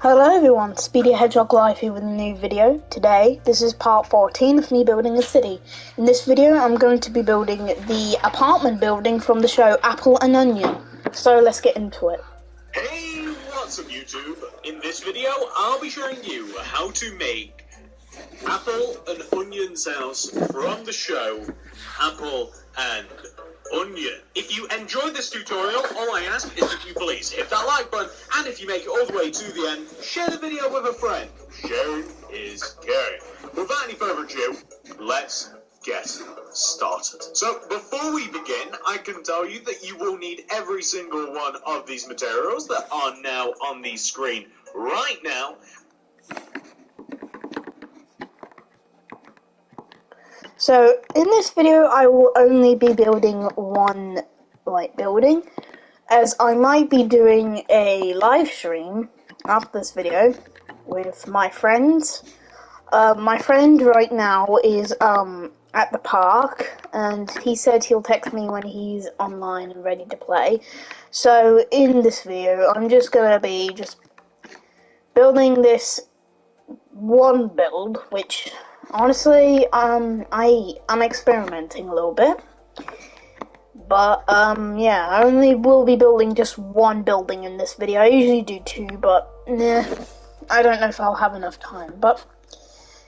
Hello everyone, Speedy Hedgehog Live here with a new video. Today, this is part 14 of me building a city. In this video, I'm going to be building the apartment building from the show Apple and Onion. So let's get into it. Hey, what's up YouTube? In this video, I'll be showing you how to make Apple and Onion's house from the show Apple and Onion. If you enjoyed this tutorial, all I ask is that you please hit that like button, and if you make it all the way to the end, share the video with a friend. Sharing is caring. Without any further ado, let's get started. So, before we begin, I can tell you that you will need every single one of these materials that are now on the screen right now. So, in this video, I will only be building one, building, as I might be doing a live stream after this video with my friends. My friend right now is, at the park, and he said he'll text me when he's online and ready to play. So, in this video, I'm just gonna be building this one build, which honestly, I'm experimenting a little bit, but yeah, I only will be building just one building in this video. I usually do two, but nah, I don't know if I'll have enough time. But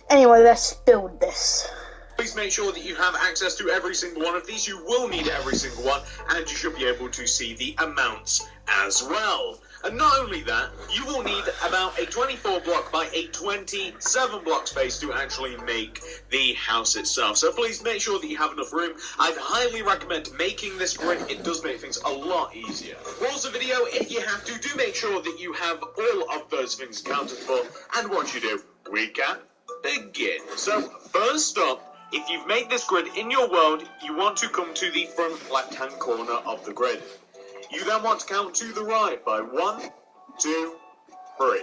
anyway, let's build this. Please make sure that you have access to every single one of these. You will need every single one, and you should be able to see the amounts as well. And not only that, you will need about a 24 block by a 27 block space to actually make the house itself. So please make sure that you have enough room. I'd highly recommend making this grid. It does make things a lot easier. Pause the video if you have to. Do make sure that you have all of those things accounted for. And once you do, we can begin. So first up, if you've made this grid in your world, you want to come to the front left-hand corner of the grid. You then want to count to the right by 1, 2, 3.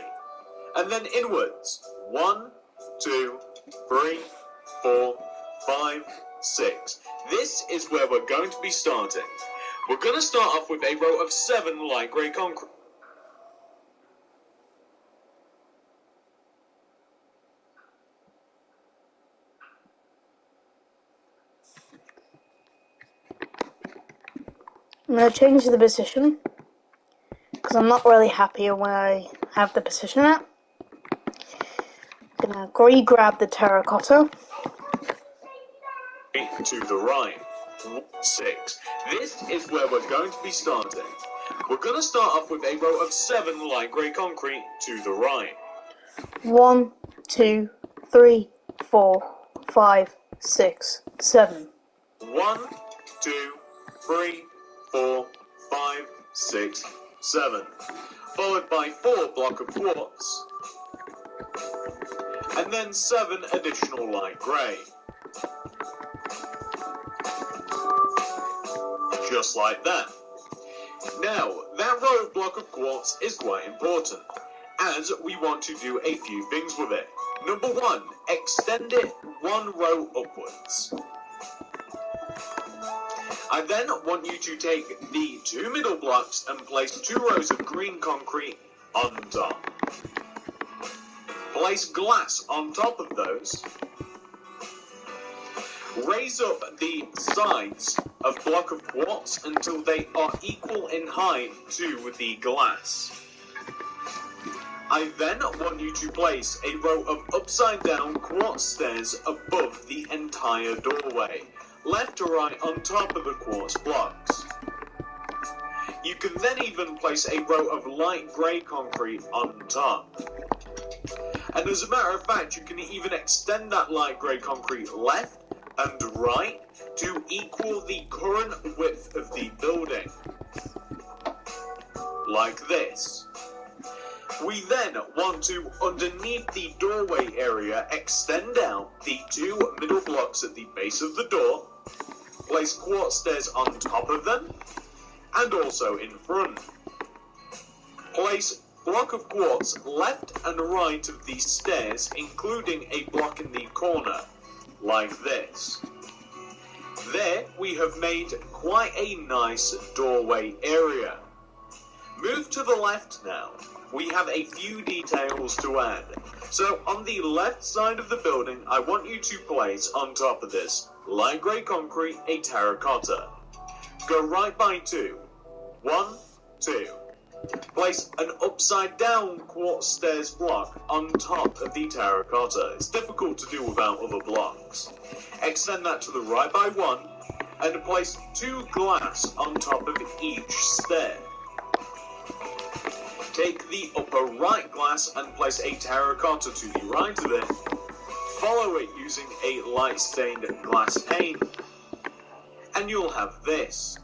And then inwards. 1, 2, 3, 4, 5, 6. This is where we're going to be starting. We're going to start off with a row of 7 light grey concrete. I'm going to change the position, because I'm not really happy when I have the position at. I'm going to re-grab the terracotta. To the right. 6. This is where we're going to be starting. We're going to start off with a row of 7 light grey concrete to the right. 1, 2, 3, 4, 5, 6, 7. 1, 2, 3, 4, 5, 6, 7. Followed by 4 block of quartz. And then 7 additional light grey. Just like that. Now, that row of block of quartz is quite important, as we want to do a few things with it. Number 1, extend it 1 row upwards. I then want you to take the 2 middle blocks and place 2 rows of green concrete on top. Place glass on top of those. Raise up the sides of block of quartz until they are equal in height to the glass. I then want you to place a row of upside down quartz stairs above the entire doorway, left to right on top of the quartz blocks. You can then even place a row of light grey concrete on top. And as a matter of fact, you can even extend that light grey concrete left and right to equal the current width of the building. Like this. We then want to, underneath the doorway area, extend out the 2 middle blocks at the base of the door, place quartz stairs on top of them, and also in front. Place block of quartz left and right of these stairs, including a block in the corner, like this. There we have made quite a nice doorway area. Move to the left now. We have a few details to add. So on the left side of the building, I want you to place on top of this light grey concrete a terracotta. Go right by 2. 1, 2. Place an upside down quartz stairs block on top of the terracotta. It's difficult to do without other blocks. Extend that to the right by 1 and place 2 glass on top of each stair. Take the upper right glass and place a terracotta to the right of it. Follow it using a light stained glass pane. And you'll have this.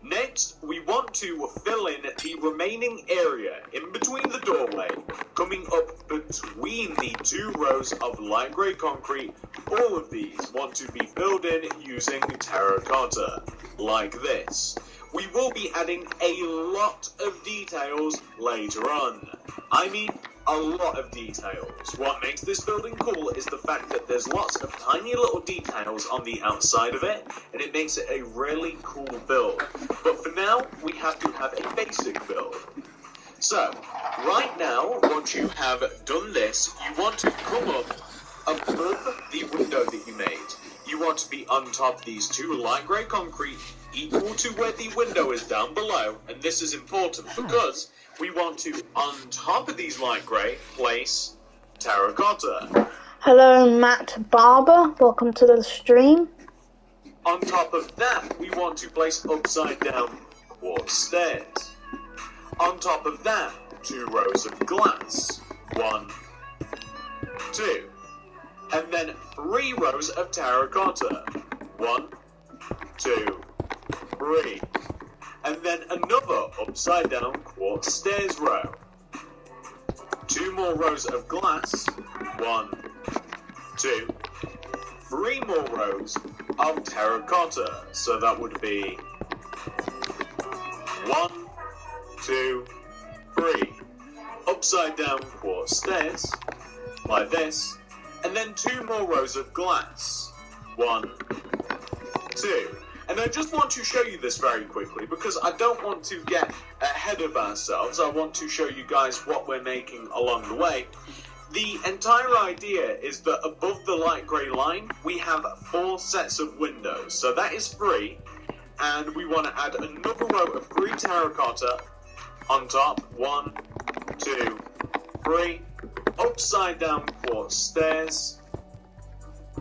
Next, we want to fill in the remaining area in between the doorway, coming up between the 2 rows of light grey concrete. All of these want to be filled in using terracotta, like this. We will be adding a lot of details later on. I mean, a lot of details. What makes this building cool is the fact that there's lots of tiny little details on the outside of it, and it makes it a really cool build. But for now, we have to have a basic build. So, right now, once you have done this, you want to come up above the window that you made. You want to be on top of these 2 light grey concrete, equal to where the window is down below, and this is important because we want to, on top of these light grey, place terracotta. Hello, Matt Barber. Welcome to the stream. On top of that, we want to place upside down quartz stairs. On top of that, 2 rows of glass. 1, 2. And then 3 rows of terracotta. 1, 2, 3. And then another upside down quartz stairs row. 2 more rows of glass. 1, 2. 3 more rows of terracotta. So that would be 1, 2, 3. Upside down quartz stairs, like this. And then 2 more rows of glass. 1, 2. And I just want to show you this very quickly because I don't want to get ahead of ourselves. I want to show you guys what we're making along the way. The entire idea is that above the light grey line, we have 4 sets of windows. So that is 3. And we want to add another row of 3 terracotta on top. 1, 2, 3. Upside down quartz stairs.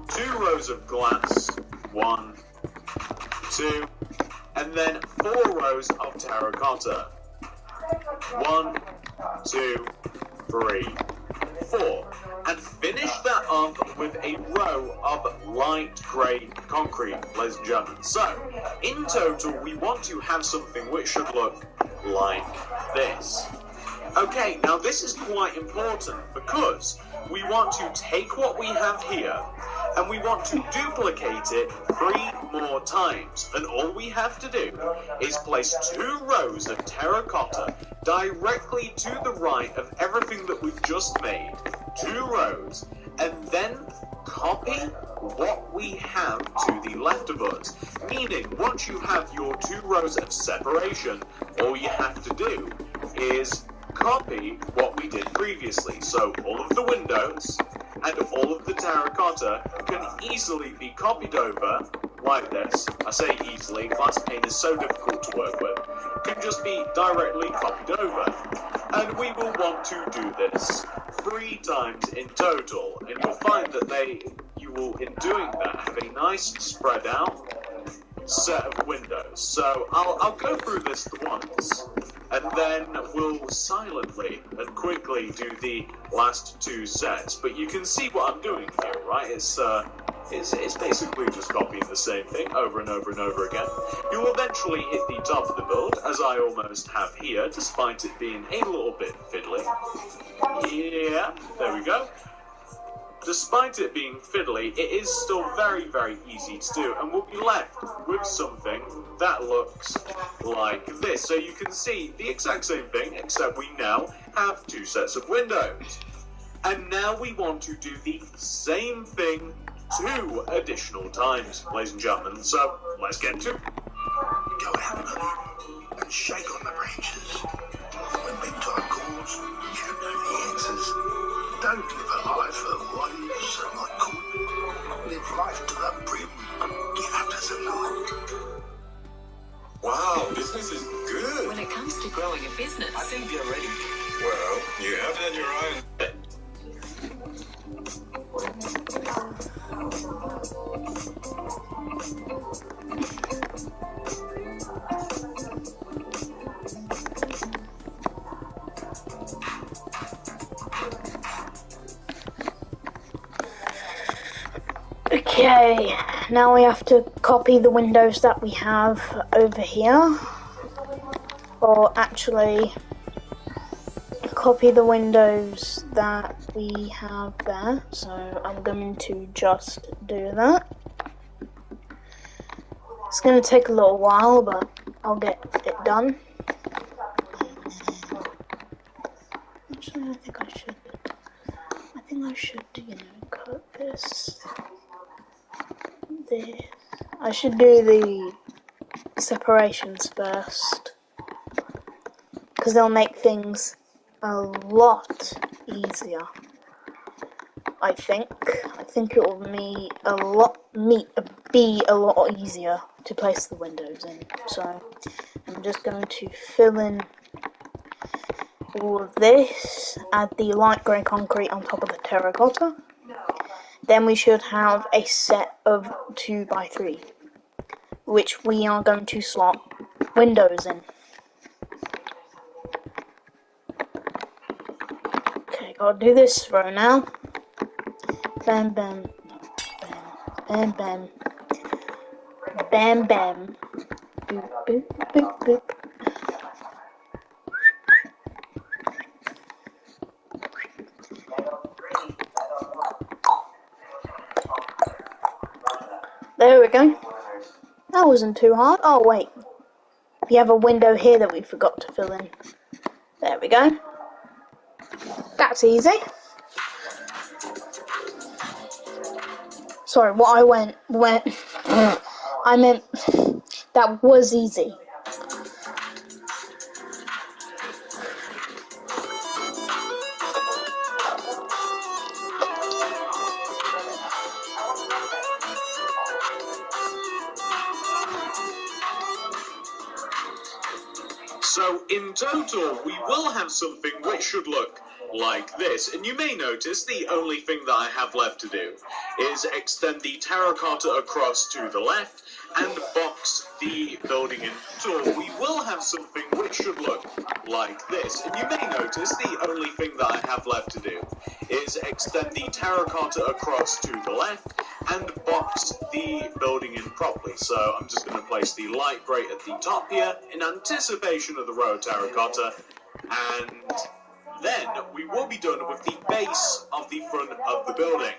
2 rows of glass. 1, 2, and then 4 rows of terracotta. 1, 2, 3, 4. And finish that off with a row of light grey concrete, ladies and gentlemen. So, in total, we want to have something which should look like this. Okay, now this is quite important because we want to take what we have here and we want to duplicate it 3 more times. And all we have to do is place 2 rows of terracotta directly to the right of everything that we've just made. 2 rows, and then copy what we have to the left of us. Meaning, once you have your 2 rows of separation, all you have to do is copy what we did previously. So all of the windows and all of the terracotta can easily be copied over like this. I say easily, glass pane is so difficult to work with. Can just be directly copied over. And we will want to do this 3 times in total. And you'll find that you will, in doing that, have a nice spread out set of windows. So I'll go through this once, and then we'll silently and quickly do the last 2 sets. But you can see what I'm doing here, right? It's basically just copying the same thing over and over and over again. You'll eventually hit the top of the build, as I almost have here, despite it being a little bit fiddly. Yeah, there we go. Despite it being fiddly, it is still very, very easy to do, and we'll be left with something that looks like this. So you can see the exact same thing, except we now have 2 sets of windows. And now we want to do the same thing 2 additional times, ladies and gentlemen. So let's get to go ahead. and shake on the branches. When bedtime calls, you don't know the answers. Don't live a life of what ifs and what could. Live life to the brim. Get up to some good. Wow, business is good. When it comes to growing a business, I think you're ready. Well, you have had your eye on it. Okay, now we have to copy the windows that we have over here, or actually copy the windows that we have there, so I'm going to just do that. It's going to take a little while, but I'll get it done. Actually, I think I should, you know, cut this. I should do the separations first, because they'll make things a lot easier. I think it will be a lot easier to place the windows in. So I'm just going to fill in all of this, add the light grey concrete on top of the terracotta. Then we should have a set of 2x3, which we are going to slot windows in. Okay, gotta do this row now. Bam bam, bam bam, bam bam, boop boop boop boop. There we go. That wasn't too hard. Oh wait, we have a window here that we forgot to fill in. There we go. That's easy. Sorry, what I went. I meant that was easy. So in total, we will have something which should look like this. And you may notice the only thing that I have left to do is extend the terracotta across to the left and box the building in. So we will have something which should look like this. And you may notice the only thing that I have left to do is extend the terracotta across to the left and box the building in properly. So I'm just going to place the light grey at the top here in anticipation of the row of terracotta, and then we will be done with the base of the front of the building.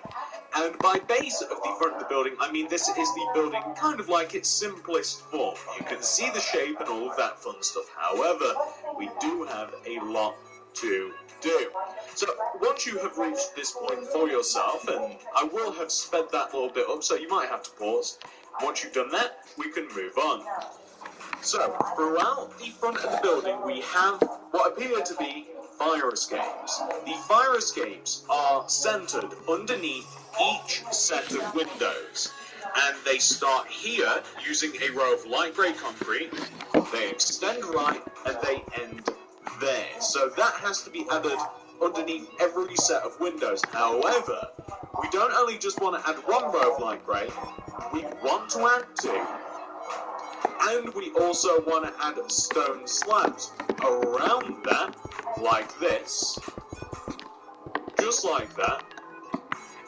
And by base of the front of the building, I mean this is the building kind of like its simplest form. You can see the shape and all of that fun stuff. However, we do have a lot to do. So once you have reached this point for yourself, and I will have sped that little bit up, so you might have to pause. Once you've done that, we can move on. So throughout the front of the building, we have what appear to be fire escapes. The fire escapes are centered underneath each set of windows, and they start here using a row of light grey concrete, they extend right, and they end there. So that has to be added underneath every set of windows. However, we don't only just want to add one row of light grey, we want to add two. And we also want to add stone slabs around that, like this, just like that.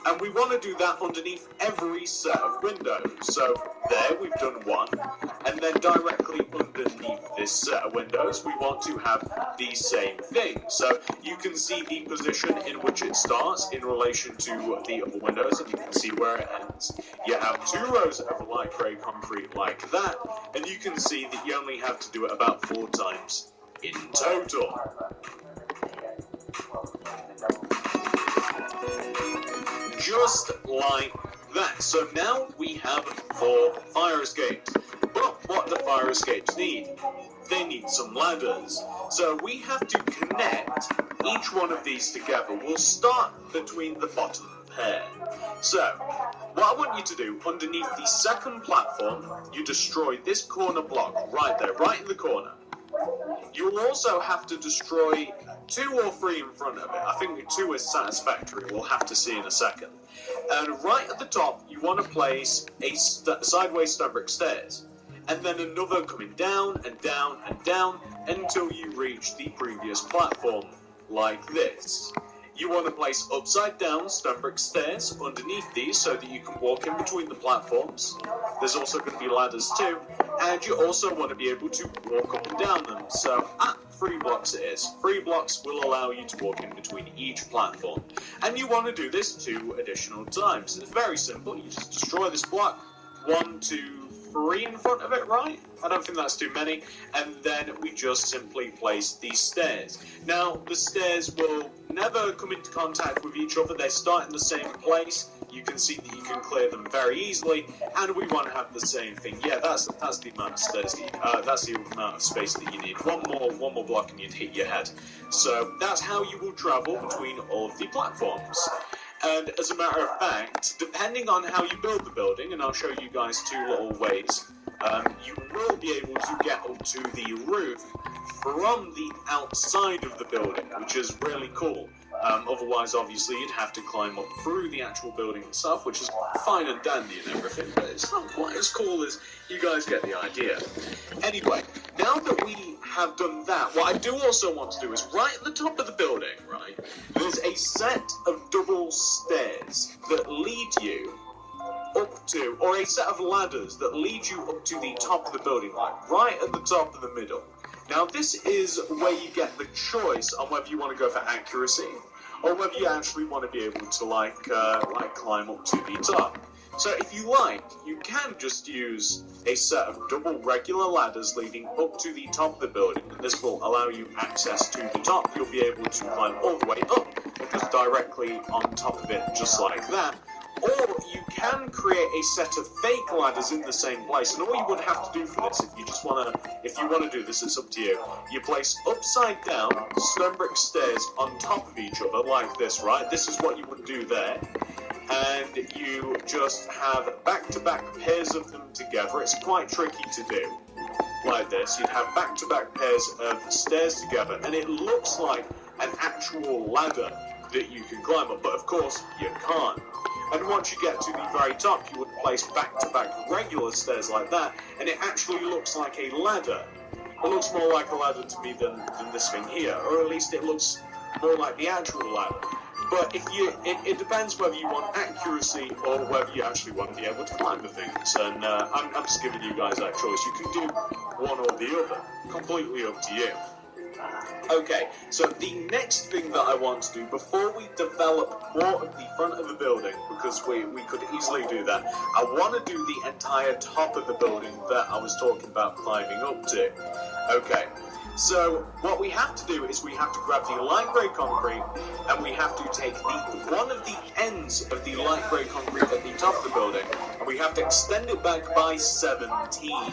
And we want to do that underneath every set of windows. So there we've done one, and then directly underneath this set of windows we want to have the same thing. So you can see the position in which it starts in relation to the other windows, and you can see where it ends. You have two rows of light grey concrete like that, and you can see that you only have to do it about 4 times in total. Just like that. So now we have 4 fire escapes. But what do fire escapes need? They need some ladders. So we have to connect each one of these together. We'll start between the bottom pair. So, what I want you to do, underneath the second platform, you destroy this corner block right there, right in the corner. You'll also have to destroy 2 or 3 in front of it. I think 2 is satisfactory. We'll have to see in a second. And right at the top, you want to place a sideways stone brick stairs. And then another coming down and down and down until you reach the previous platform, like this. You want to place upside down stone brick stairs underneath these so that you can walk in between the platforms. There's also going to be ladders too, and you also want to be able to walk up and down them. So at 3 blocks it is. 3 blocks will allow you to walk in between each platform. And you want to do this 2 additional times. It's very simple. You just destroy this block. 1, 2, 3 in front of it, right? I don't think that's too many. And then we just simply place these stairs. Now, the stairs will never come into contact with each other. They start in the same place. You can see that you can clear them very easily. And we want to have the same thing. Yeah, that's the amount of stairs. That's the amount of space that you need. One more block and you'd hit your head. So that's how you will travel between all of the platforms. And as a matter of fact, depending on how you build the building, and I'll show you guys 2 little ways, you will be able to get up to the roof from the outside of the building, which is really cool. Otherwise, obviously, you'd have to climb up through the actual building itself, which is fine and dandy and everything, but it's not quite as cool as you guys get the idea. Anyway, now that we have done that, what I do also want to do is right at the top of the building, right, there's a set of double stairs that lead you up to, or a set of ladders that lead you up to the top of the building, like right at the top of the middle. Now, this is where you get the choice on whether you want to go for accuracy or whether you actually want to be able to like climb up to the top. So if you like, you can just use a set of double regular ladders leading up to the top of the building, and this will allow you access to the top. You'll be able to climb all the way up, just directly on top of it, just like that. Or you can create a set of fake ladders in the same place, and all you would have to do for this, if you want to do this, it's up to you. You place upside down stone brick stairs on top of each other, like this, right? This is what you would do there. And you just have back-to-back pairs of them together. It's quite tricky to do, like this. You'd have back-to-back pairs of stairs together, and it looks like an actual ladder that you can climb up, but of course you can't. And once you get to the very top, you would place back-to-back regular stairs like that, and it actually looks like a ladder. It looks more like a ladder to me than this thing here, or at least it looks more like the actual ladder. But it depends whether you want accuracy or whether you actually want to be able to climb the things. And I'm just giving you guys that choice. You can do one or the other. Completely up to you. Okay, so the next thing that I want to do before we develop more of the front of the building, because we could easily do that, I want to do the entire top of the building that I was talking about climbing up to. Okay. So what we have to do is we have to grab the light grey concrete, and we have to take one of the ends of the light grey concrete at the top of the building, and we have to extend it back by 17.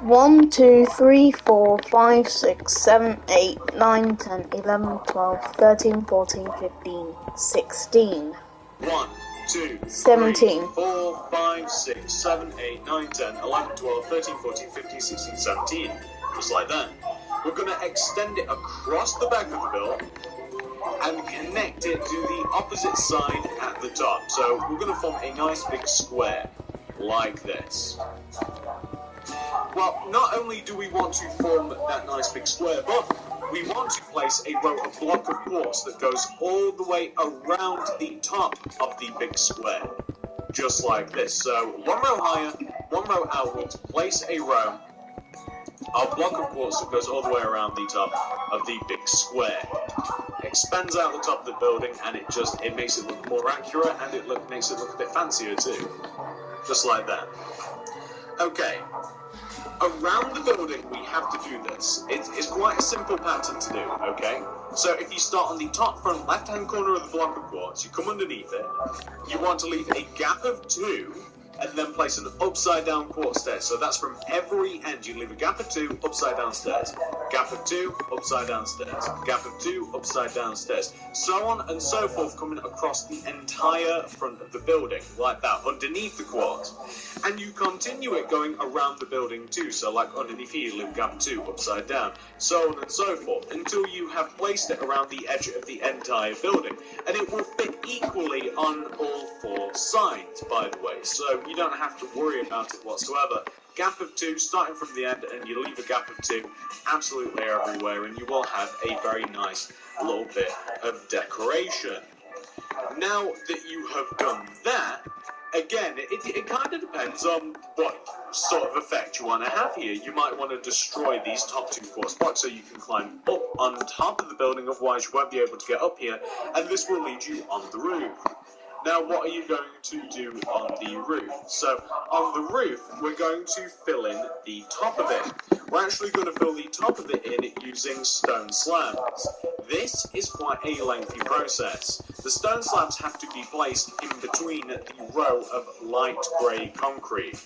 1, 2, 3, 4, 5, 6, 7, 8, 9, 10, 11, 12, 13, 14, 15, 16. 1, 2, 17. 3, 4, 5, 6, 7, 8, 9, 10, 11, 12, 13, 14, 15, 16, 17. Just like that. We're going to extend it across the back of the building and connect it to the opposite side at the top. So we're going to form a nice big square like this. Well, not only do we want to form that nice big square, but we want to place a block of quartz that goes all the way around the top of the big square. Just like this. So, 1 row higher, 1 row outwards, place a row of block of quartz that goes all the way around the top of the big square. Expands out the top of the building, and it makes it look more accurate, and it makes it look a bit fancier too. Just like that. Okay. around the building, we have to do this. It's quite a simple pattern to do, okay? So if you start on the top front left-hand corner of the block of quartz, you come underneath it, you want to leave a gap of 2, and then place an upside-down quartz stairs. So that's from every end. You leave a gap of 2, upside-down stairs. Gap of 2, upside-down stairs. Gap of 2, upside-down stairs. So on and so forth, coming across the entire front of the building, like that, underneath the quartz. And you continue it going around the building too. So like underneath here, you leave gap of 2, upside down. So on and so forth, until you have placed it around the edge of the entire building. And it will fit equally on all 4 sides, by the way. So you don't have to worry about it whatsoever. Gap of 2 starting from the end, and you leave a gap of 2 absolutely everywhere, and you will have a very nice little bit of decoration. Now that you have done that, again, it kind of depends on what sort of effect you want to have here. You might want to destroy these top 2 quartz blocks so you can climb up on top of the building, otherwise you won't be able to get up here, and this will lead you on the roof. Now, what are you going to do on the roof? So, on the roof, we're going to fill in the top of it. We're actually going to fill the top of it in using stone slabs. This is quite a lengthy process. The stone slabs have to be placed in between the row of light grey concrete.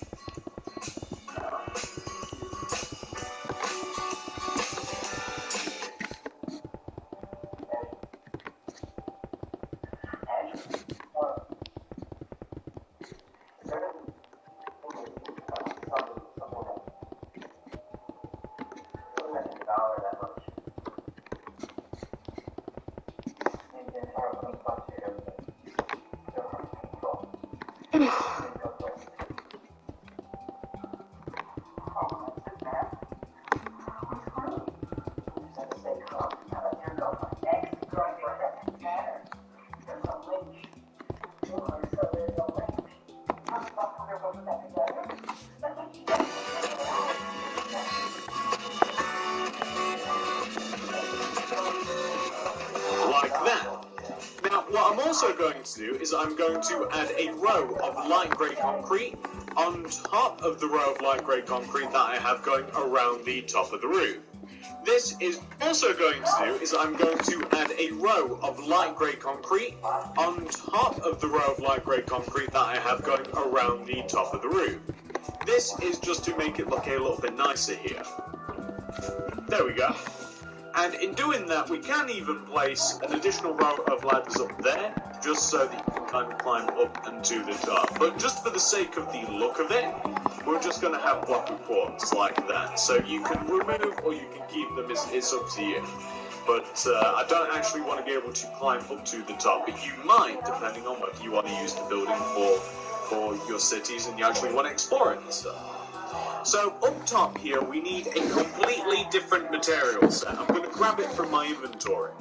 Like that. Now, what I'm also going to do is I'm going to add a row of light grey concrete on top of the row of light grey concrete that I have going around the top of the roof. This is also going to do is I'm going to add a row of light grey concrete on top of the row of light grey concrete that I have going around the top of the roof. This is just to make it look a little bit nicer here. There we go. And in doing that, we can even place an additional row of ladders up there, just so that you can kind of climb up and to the top. But just for the sake of the look of it, we're just going to have block of quartz like that. So you can remove or you can keep them, it's up to you. But I don't actually want to be able to climb up to the top, but you might, depending on whether you want to use the building for your cities and you actually want to explore it and stuff. So up top here, we need a completely different material set. I'm going to grab it from my inventory.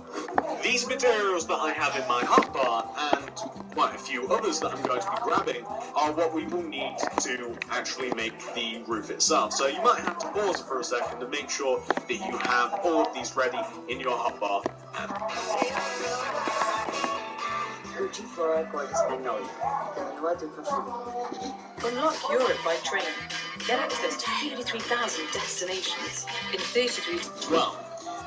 These materials that I have in my hotbar and quite a few others that I'm going to be grabbing are what we will need to actually make the roof itself. So you might have to pause for a second to make sure that you have all of these ready in your hotbar. Unlock Europe by train. Get access to 83,000 destinations in 33... Well,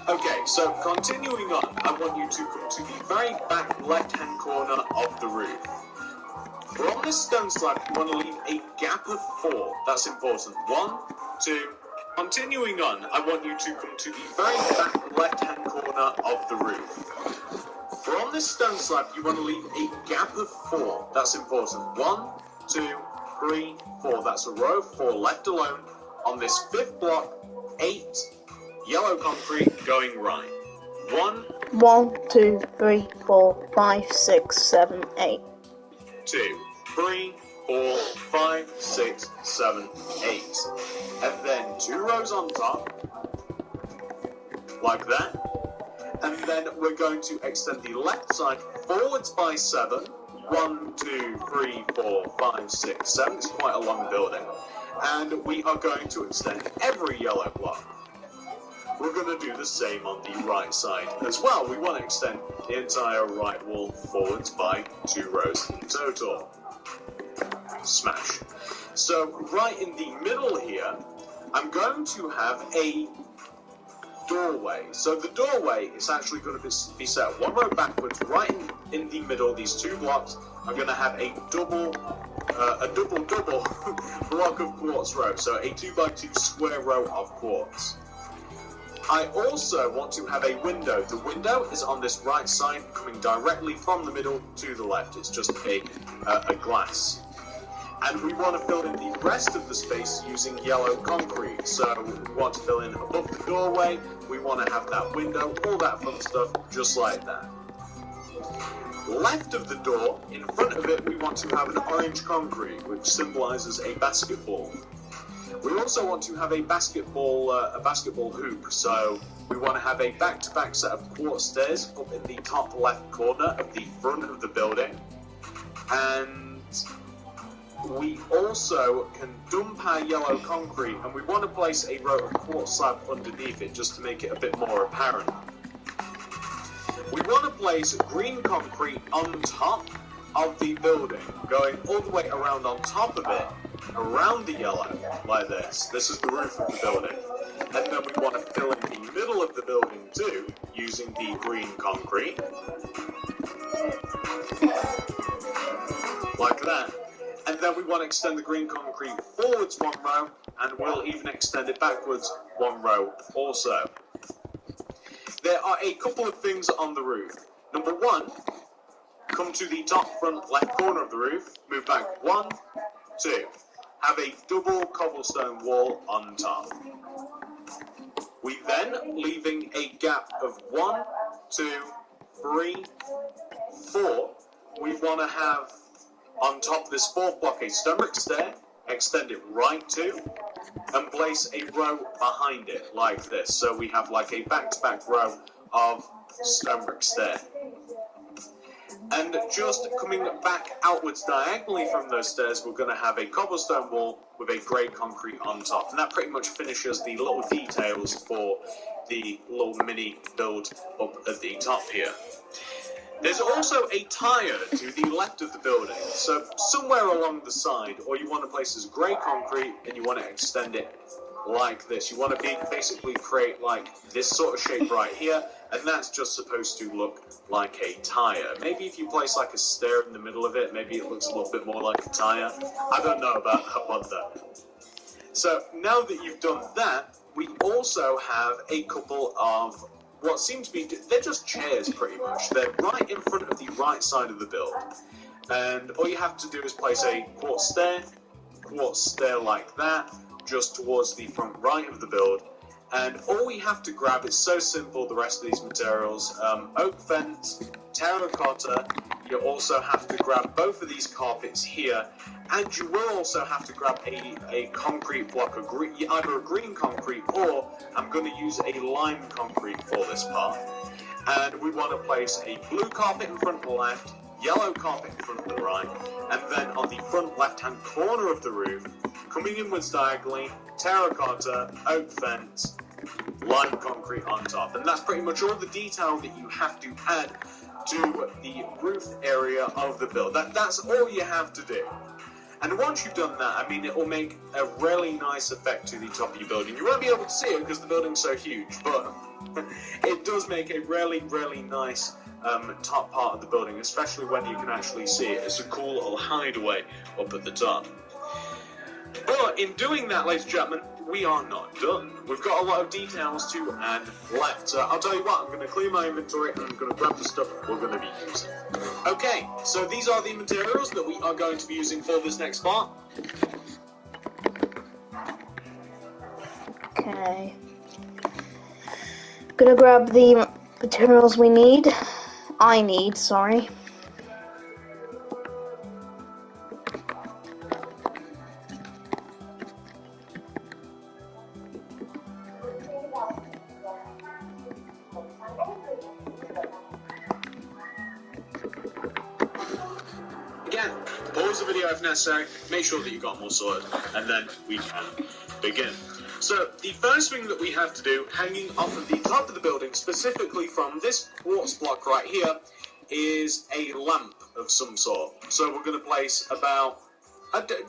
okay, so continuing on, I want you to come to the very back left-hand corner of the roof. From this stone slab, you want to leave a gap of 4. That's important. 1, 2... Continuing on, I want you to come to the very back left-hand corner of the roof. From this stone slab, you want to leave a gap of 4. That's important. 1, 2, 3, 4. That's a row of 4 left alone. On this 5th block, 8 yellow concrete going right. 1, 2, 3, 4, 5, 6, 7, 8. 2, 3, 4, 5, 6, 7, 8. And then 2 rows on top, like that. And then we're going to extend the left side forwards by 7. 1, 2, 3, 4, 5, 6, 7. It's quite a long building. And we are going to extend every yellow block. We're going to do the same on the right side as well. We want to extend the entire right wall forwards by 2 rows in total. Smash. So right in the middle here, I'm going to have a doorway. So the doorway is actually going to be set one row backwards, right in the middle of these two blocks. I'm going to have a double block of quartz row, so a 2x2 square row of quartz. I also want to have a window. The window is on this right side, coming directly from the middle to the left. It's just a glass. And we want to fill in the rest of the space using yellow concrete. So we want to fill in above the doorway, we want to have that window, all that fun stuff, just like that. Left of the door, in front of it, we want to have an orange concrete, which symbolizes a basketball. We also want to have a basketball hoop, so we want to have a back-to-back set of quartz stairs up in the top left corner of the front of the building. And we also can dump our yellow concrete, and we want to place a row of quartz slab underneath it just to make it a bit more apparent. We want to place green concrete on top of the building, going all the way around on top of it, around the yellow, like this. This is the roof of the building. And then we want to fill in the middle of the building too, using the green concrete. Like that. And then we want to extend the green concrete forwards one row, and we'll even extend it backwards one row also. There are a couple of things on the roof. Number one, come to the top front left corner of the roof, move back 1, 2. Have a double cobblestone wall on top. We then, leaving a gap of 1, 2, 3, 4, we want to have on top of this fourth block a stone brick stair, extend it right to, and place a row behind it like this. So we have like a back-to-back row of stone brick stair. And just coming back outwards diagonally from those stairs, we're going to have a cobblestone wall with a grey concrete on top. And that pretty much finishes the little details for the little mini build up at the top here. There's also a tire to the left of the building, so somewhere along the side, or you want to place this grey concrete and you want to extend it like this. You want to basically create like this sort of shape right here, and that's just supposed to look like a tire. Maybe if you place like a stair in the middle of it, maybe it looks a little bit more like a tire. I don't know about that one though. So now that you've done that, we also have a couple of what seem to be, they're just chairs pretty much. They're right in front of the right side of the build. And all you have to do is place a quartz stair like that, just towards the front right of the build. And all we have to grab is so simple, the rest of these materials, oak fence, terracotta. You also have to grab both of these carpets here, and you will also have to grab a concrete block, either a green concrete or I'm going to use a lime concrete for this part. And we want to place a blue carpet in front of the left, yellow carpet in front of the right, and then on the front left-hand corner of the roof, coming inwards diagonally, terracotta, oak fence, lime concrete on top. And that's pretty much all the detail that you have to add to the roof area of the build. That's all you have to do. And once you've done that, I mean, it will make a really nice effect to the top of your building. You won't be able to see it because the building's so huge, but it does make a really, really nice top part of the building, especially when you can actually see it. It's a cool little hideaway up at the top. But in doing that, ladies and gentlemen, we are not done. We've got a lot of details to add left. So I'll tell you what, I'm going to clear my inventory and I'm going to grab the stuff we're going to be using. Okay, so these are the materials that we are going to be using for this next part. Okay. Gonna grab the materials we need. I need, sorry. Again, pause the video if necessary, make sure that you got more sorted, and then we can begin. So, the first thing that we have to do, hanging off of the top of the building, specifically from this quartz block right here, is a lamp of some sort. So we're going to place about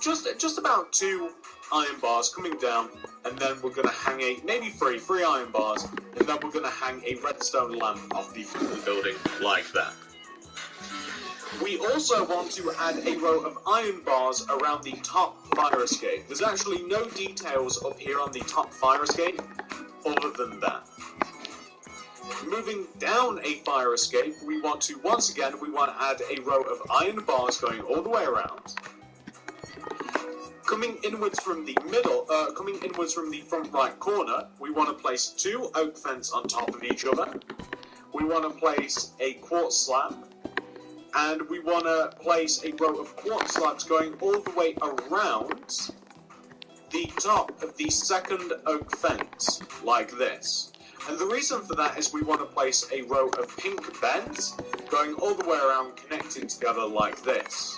just about 2 iron bars coming down, and then we're going to hang maybe 3 iron bars, and then we're going to hang a redstone lamp off the front of the building like that. We also want to add a row of iron bars around the top fire escape. There's actually no details up here on the top fire escape other than that. Moving down a fire escape, we want to add a row of iron bars going all the way around. Coming inwards from the front right corner, we want to place 2 oak fence on top of each other. We want to place a quartz slab, and we want to place a row of quartz slabs going all the way around the top of the second oak fence, like this. And the reason for that is we want to place a row of pink beds going all the way around, connected together like this.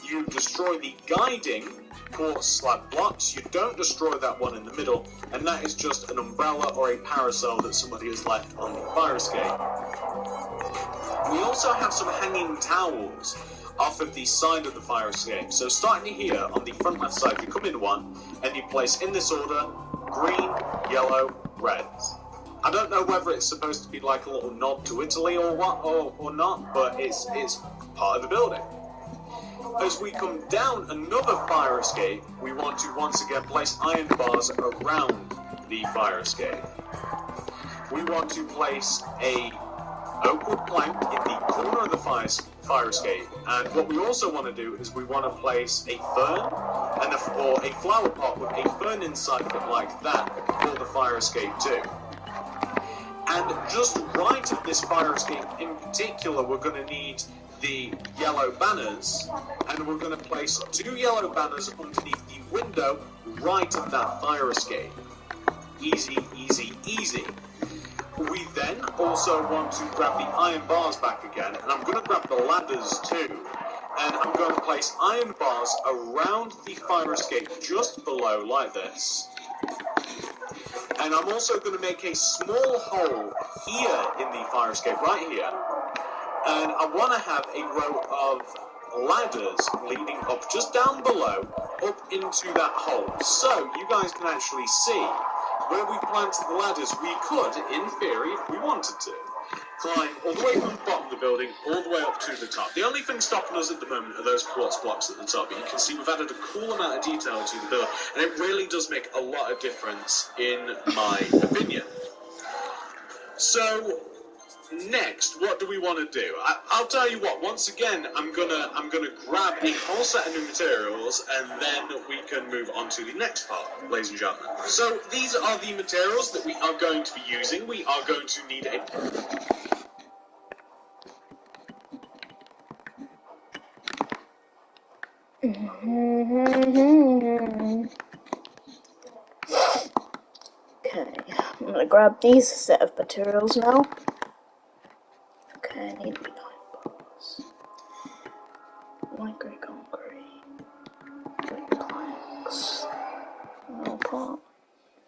You destroy the guiding quartz slab blocks, you don't destroy that one in the middle, and that is just an umbrella or a parasol that somebody has left on the fire escape. We also have some hanging towels off of the side of the fire escape. So starting here on the front left side, you come in one, and you place in this order, green, yellow, red. I don't know whether it's supposed to be like a little nod to Italy or what, or not, but it's part of the building. As we come down another fire escape, we want to once again place iron bars around the fire escape. We want to place a oak wood plank in the corner of the fire escape, and what we also want to do is we want to place a fern or a flower pot with a fern inside of it like that for the fire escape too. And just right of this fire escape in particular, we're going to need the yellow banners, and we're going to place 2 yellow banners underneath the window right of that fire escape. Easy, easy, easy. We then also want to grab the iron bars back again, and I'm going to grab the ladders too, and I'm going to place iron bars around the fire escape just below like this. And I'm also going to make a small hole here in the fire escape, right here. And I want to have a row of ladders leading up just down below, up into that hole. So you guys can actually see where we planted the ladders. We could, in theory, if we wanted to, climb all the way from the bottom of the building, all the way up to the top. The only thing stopping us at the moment are those quartz blocks at the top. But you can see we've added a cool amount of detail to the build, and it really does make a lot of difference, in my opinion. So next, what do we want to do? I'll tell you what. Once again, I'm gonna grab a whole set of new materials, and then we can move on to the next part, ladies and gentlemen. So these are the materials that we are going to be using. We are going to need a Okay, I'm gonna grab these set of materials now. Okay, I need 9 bars. Micro concrete, planks, no pot.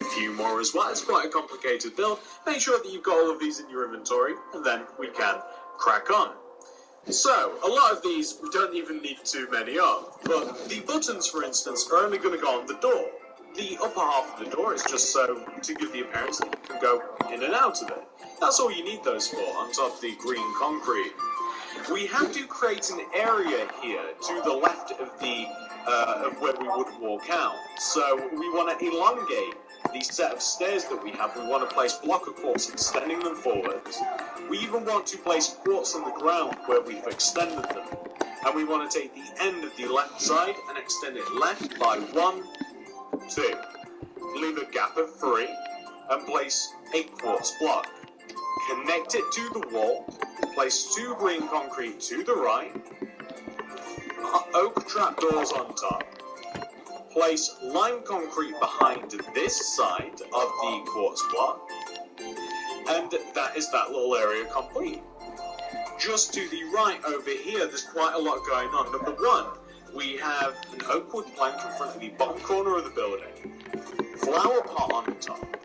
A few more as well. It's quite a complicated build. Make sure that you've got all of these in your inventory, and then we can crack on. So, a lot of these we don't even need too many of, but the buttons, for instance, are only going to go on the door. The upper half of the door is just so to give the appearance that you can go in and out of it. That's all you need those for, on top of the green concrete. We have to create an area here to the left of the of where we would walk out. So we want to elongate the set of stairs that we have. We want to place block of quartz extending them forwards. We even want to place quartz on the ground where we've extended them. And we want to take the end of the left side and extend it left by 1, 2. Leave a gap of 3 and place a quartz block. Connect it to the wall. Place 2 green concrete to the right. Oak trapdoors on top. Place lime concrete behind this side of the quartz block. And that is that little area complete. Just to the right over here, there's quite a lot going on. Number 1, we have an oak wood plank in front of the bottom corner of the building. Flower pot on the top.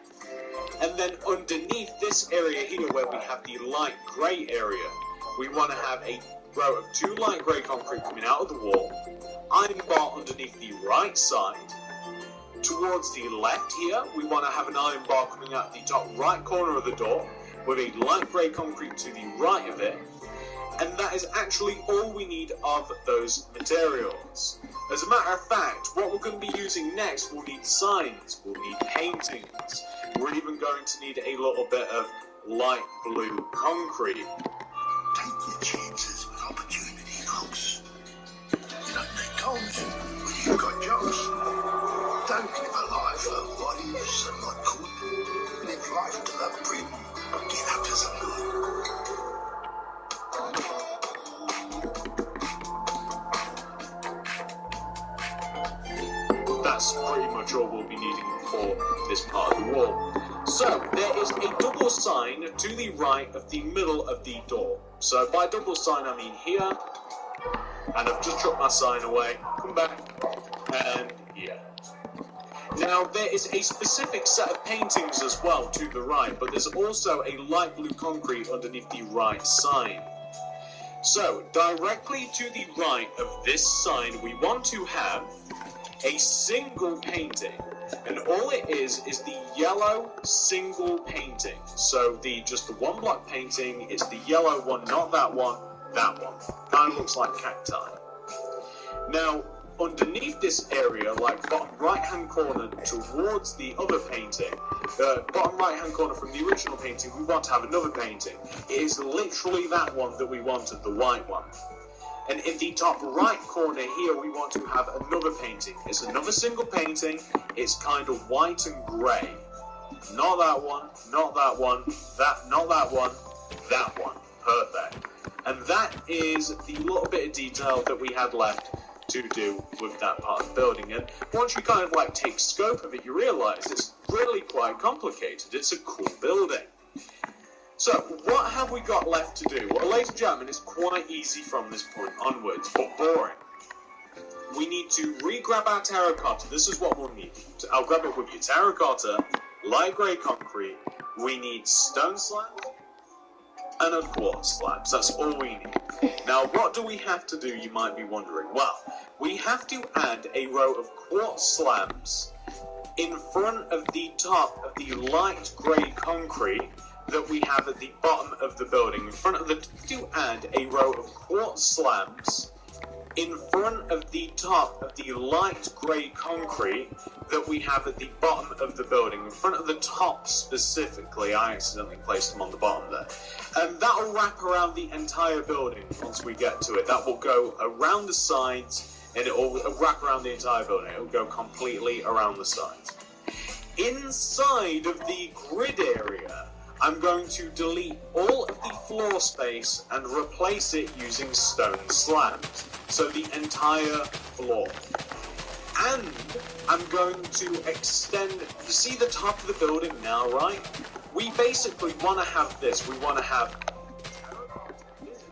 And then underneath this area here where we have the light grey area, we want to have a row of 2 light grey concrete coming out of the wall, iron bar underneath the right side. Towards the left here, we want to have an iron bar coming out the top right corner of the door, with a light grey concrete to the right of it. And that is actually all we need of those materials. As a matter of fact, what we're going to be using next, we'll need signs, we'll need paintings, we're even going to need a little bit of light blue concrete. Take your chances with opportunity, folks. You don't need goals, but you've got jobs. Don't live a life of what is and what could. Live life to the brim. Get up to some good. That's pretty much all we'll be needing for this part of the wall. So, there is a double sign to the right of the middle of the door. So, by double sign I mean here, and I've just chucked my sign away, come back, and here. Now, there is a specific set of paintings as well to the right, but there's also a light blue concrete underneath the right sign. So, directly to the right of this sign, we want to have a single painting, and all it is the yellow single painting. So just the one block painting is the yellow one, not that one, that one. Kind of looks like cacti. Now, underneath this area, like bottom right hand corner towards the other painting, bottom right hand corner from the original painting, we want to have another painting. It is literally that one that we wanted, the white one. And in the top right corner here, we want to have another painting. It's another single painting. It's kind of white and grey. Not that one, not that one, not that one, that one. Perfect. And that is the little bit of detail that we had left to do with that part of the building. And once you kind of like take scope of it, you realise it's really quite complicated. It's a cool building. So, what have we got left to do? Well, ladies and gentlemen, it's quite easy from this point onwards, but boring. We need to re-grab our terracotta. This is what we'll need. I'll grab it with you. Terracotta, light grey concrete. We need stone slabs and a quartz slabs. That's all we need. Now, what do we have to do, you might be wondering? Well, we have to add a row of quartz slabs in front of the top of the light grey concrete that we have at the bottom of the building. In front of to add a row of quartz slabs in front of the top of the light grey concrete that we have at the bottom of the building. In front of the top specifically, I accidentally placed them on the bottom there. And that will wrap around the entire building once we get to it. That will go around the sides and it will wrap around the entire building. It will go completely around the sides. Inside of the grid area, I'm going to delete all of the floor space and replace it using stone slabs. So the entire floor. And I'm going to extend, you see the top of the building now, right? We basically want to have this. We want to have,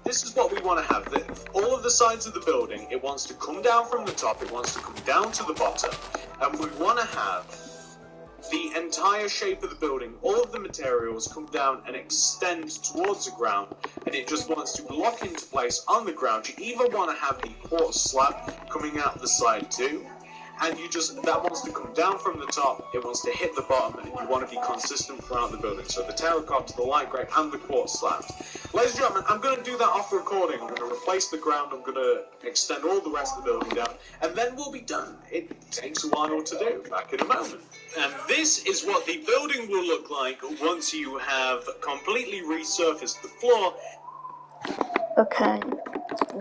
this is what we want to have. All of the sides of the building, it wants to come down from the top, it wants to come down to the bottom. And we want to have the entire shape of the building, all of the materials come down and extend towards the ground, and it just wants to lock into place on the ground. You either want to have the quartz slab coming out the side too, and that wants to come down from the top, it wants to hit the bottom, and you want to be consistent throughout the building. So the terracotta, the light grey, and the quartz slabs. Ladies and gentlemen, I'm going to do that off recording. I'm going to replace the ground, I'm going to extend all the rest of the building down, and then we'll be done. It takes a while to do, back in a moment. And this is what the building will look like once you have completely resurfaced the floor. Okay.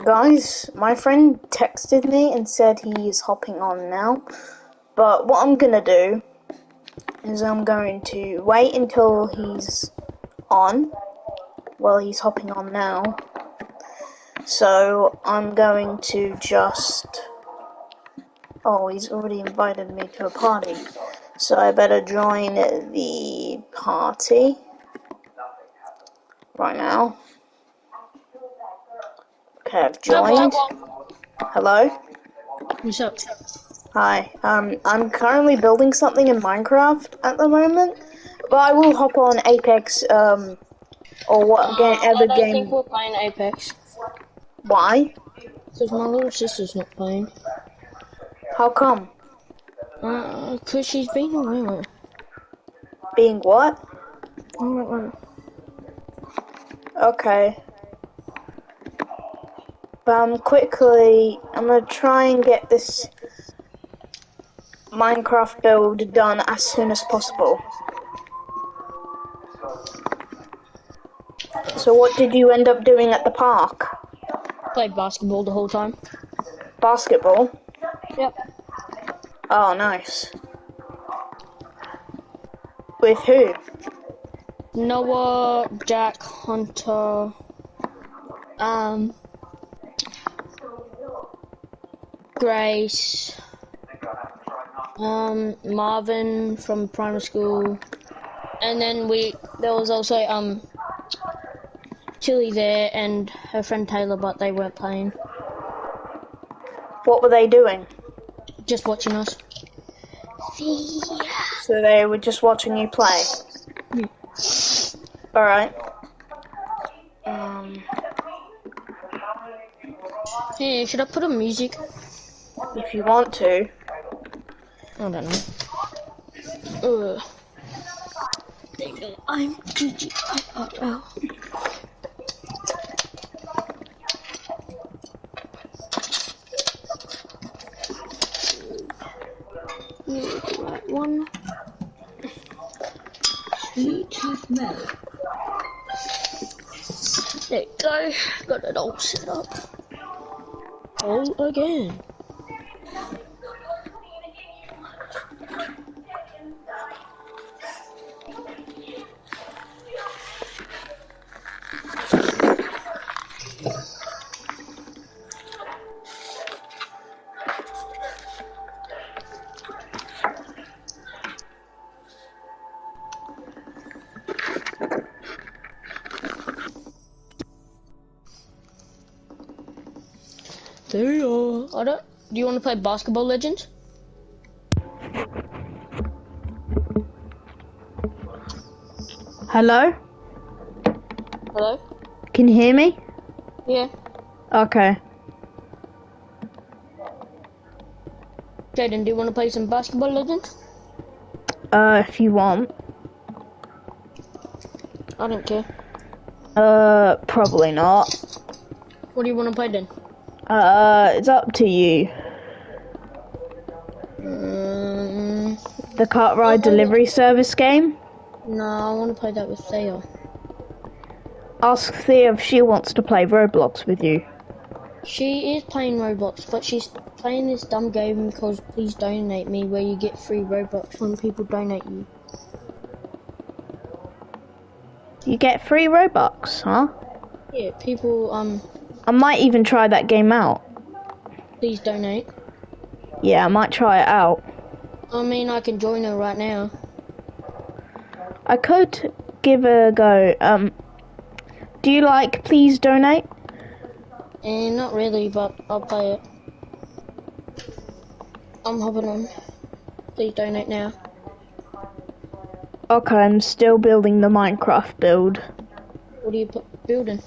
Guys, my friend texted me and said he is hopping on now. But what I'm gonna do is I'm going to wait until he's on. Well, he's hopping on now. So I'm going to just... Oh, he's already invited me to a party. So I better join the party right now. Okay, I've joined. Hello? What's up? Hi. I'm currently building something in Minecraft at the moment, but I will hop on Apex, or what I don't game. think we're playing Apex. Why? Because my little sister's not playing. How come? Because she's been away. Being what? Mm-mm. Okay. Quickly, I'm gonna try and get this Minecraft build done as soon as possible. So what did you end up doing at the park? Played basketball the whole time. Basketball? Yep. Oh, nice. With who? Noah, Jack, Hunter, Grace, Marvin from primary school, and then there was also Tilly there and her friend Taylor, but they weren't playing, What were they doing? just watching us. So they were just watching you play? Yeah. Alright. Hey, should I put on music? If you want to. I don't know. I'm GGIRL. The right one. Bluetooth mode. There you go. Got it all set up. All again. There you are. Do you want to play Basketball Legends? Hello? Hello? Can you hear me? Yeah. Okay. Jaden, do you want to play some Basketball Legends? If you want. I don't care. Probably not. What do you want to play then? It's up to you. The Cart Ride Delivery Service game? No, I want to play that with Thea. Ask Thea if she wants to play Roblox with you. She is playing Roblox, but she's playing this dumb game because Please Donate Me, where you get free Robux when people donate you. You get free Robux, huh? Yeah, people, I might even try that game out. please donate. Yeah, I might try it out. I mean, I can join her right now. I could give it a go. Do you like Please Donate? And not really, but I'll play it. I'm hopping on. Please donate now. Okay, I'm still building the Minecraft build. What are you building?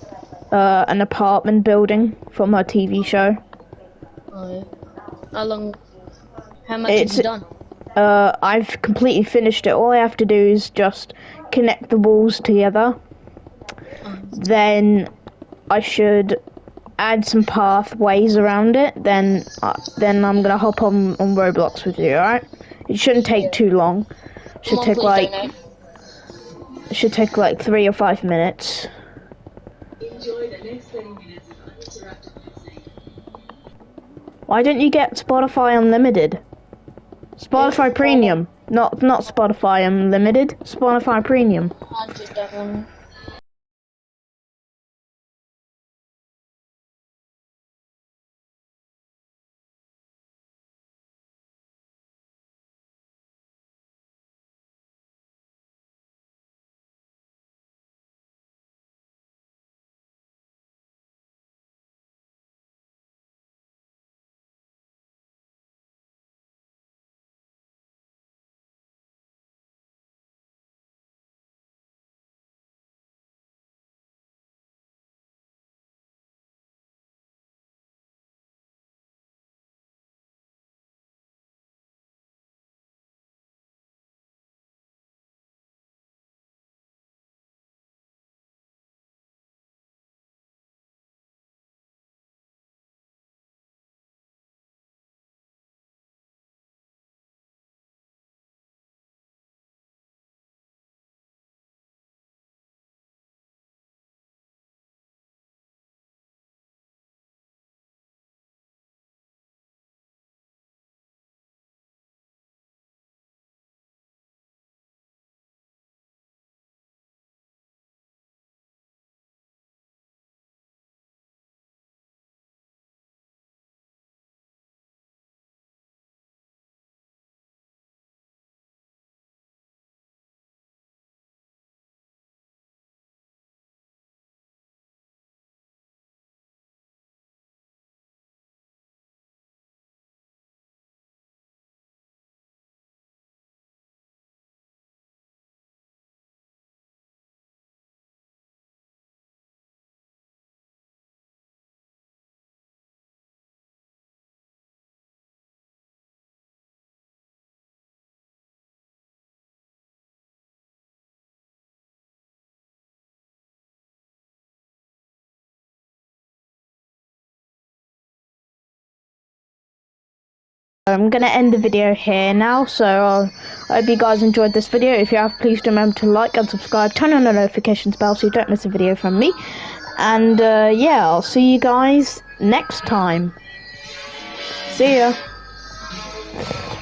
An apartment building for my TV show. Oh, yeah. How much have you done? I've completely finished it. All I have to do is just connect the walls together. Then I should add some pathways around it. Then I'm gonna hop on Roblox with you. Alright? It shouldn't take too long. Should take like 3 or 5 minutes. Enjoy the next 30 minutes of uninterrupted music. Why don't you get Spotify Unlimited? Spotify Premium, not Spotify Unlimited. Spotify Premium. I just don't want I'm gonna end the video here now, so I hope you guys enjoyed this video. If you have, please remember to like and subscribe, turn on the notifications bell so you don't miss a video from me. And yeah, I'll see you guys next time. See ya.